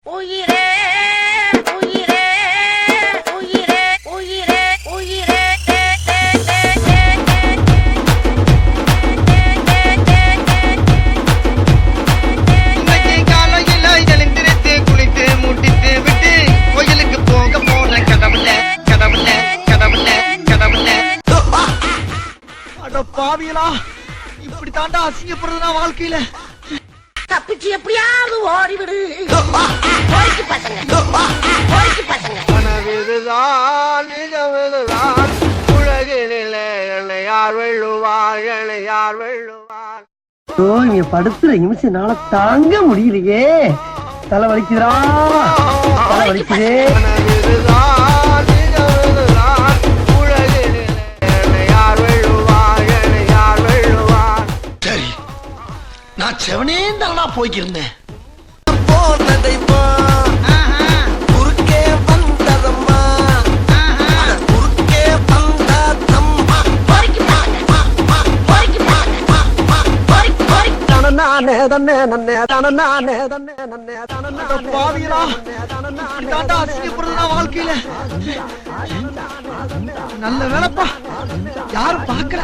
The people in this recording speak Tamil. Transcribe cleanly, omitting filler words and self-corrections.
உயிரே உயிரே உயிரே உயிரே உயிரே இன்னைக்கு காலையில எழுந்திருத்து குளித்து முட்டித்து விட்டு கோயிலுக்கு போக போன கடவுள கடவுள கடவுள கடவுள. அட பாவியலா, இப்படி தாண்டா அசிங்கப்படுறதுனா வாழ்க்கையில. தப்பிச்சு எப்படியாவது ஓடிவிடு. போய்க்கு பசங்க போய்க்கு பசங்க. கனவிதுதான் நிஜமிதுதான், உலகினிலே என்னை யார் வெல்லுவார், என்னை யார் வெல்லுவார். இங்க படுத்துற நிமிஷம் என்னால தாங்க முடியலையே. தலை வலிக்குதுடா, தலை வலிக்குதே. கனவிதுதான் நிஜமிதுதான், உலகினிலே என்னை யார் வெல்லுவார், என்னை யார் வெல்லுவார். சரி, நான் செவனே தானா போய்க்கிருந்தேன். போனதை குறுக்கே வந்ததம்மா, குறுக்கே வந்ததம்மா. நானே தன்னே நன்னே நானே தன்னே நன்னே பாவியலா, இப்படி தாண்டா அசிங்கப்படுறதுனா வாழ்க்கையில. நல்ல வேலைப்பா, யாரும் பார்க்கல.